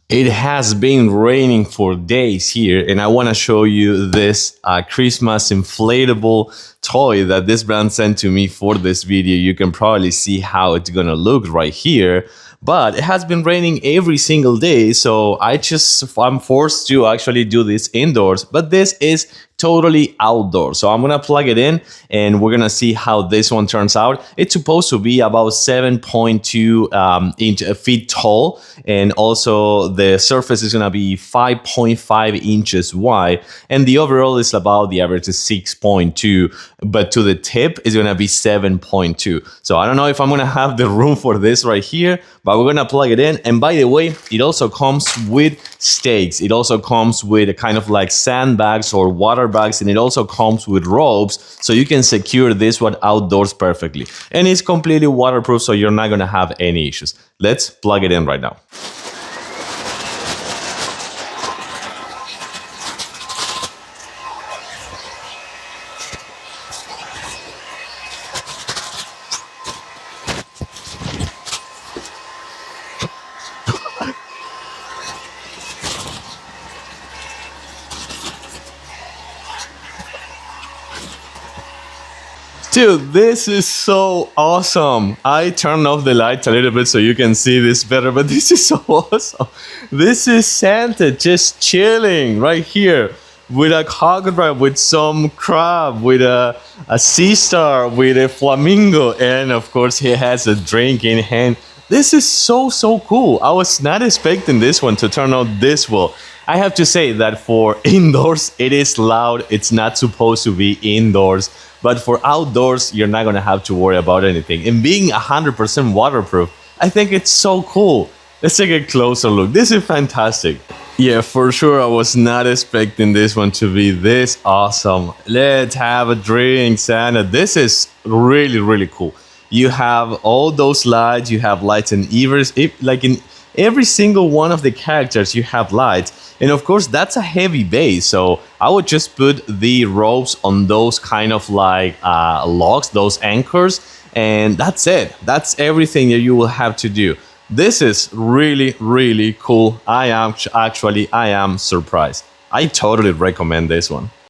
It has been raining for days here, and I want to show you this Christmas inflatable toy that this brand sent to me for this video. You can probably see how it's gonna look right here. But it has been raining every single day, so I'm forced to actually do this indoors. But this is totally outdoors, so I'm gonna plug it in and we're gonna see how this one turns out. It's supposed to be about 7.2 feet tall, and also the surface is gonna be 5.5 inches wide, and the overall is about the average is 6.2, but to the tip is gonna be 7.2. So I don't know if I'm gonna have the room for this right here, but we're gonna plug it in. And by the way, it also comes with stakes. It also comes with a kind of like sandbags or water bags, and it also comes with ropes, so you can secure this one outdoors perfectly. And it's completely waterproof, so you're not gonna have any issues. Let's plug it in right now. Dude, this is so awesome. I turned off the lights a little bit so you can see this better, but this is so awesome. This is Santa just chilling right here with a cockroach, with some crab, with a sea star, with a flamingo, and of course he has a drink in hand. This is so cool. I was not expecting this one to turn out this well. I have to say that for indoors, it is loud. It's not supposed to be indoors. But for outdoors, you're not going to have to worry about anything. And being 100% waterproof, I think it's so cool. Let's take a closer look. This is fantastic. Yeah, for sure, I was not expecting this one to be this awesome. Let's have a drink, Santa. This is really cool. You have all those lights. You have lights in in every single one of the characters, you have lights. And of course, that's a heavy base, so I would just put the ropes on those kind of like logs, those anchors, and that's it. That's everything that you will have to do. This is really cool. I am surprised. I totally recommend this one.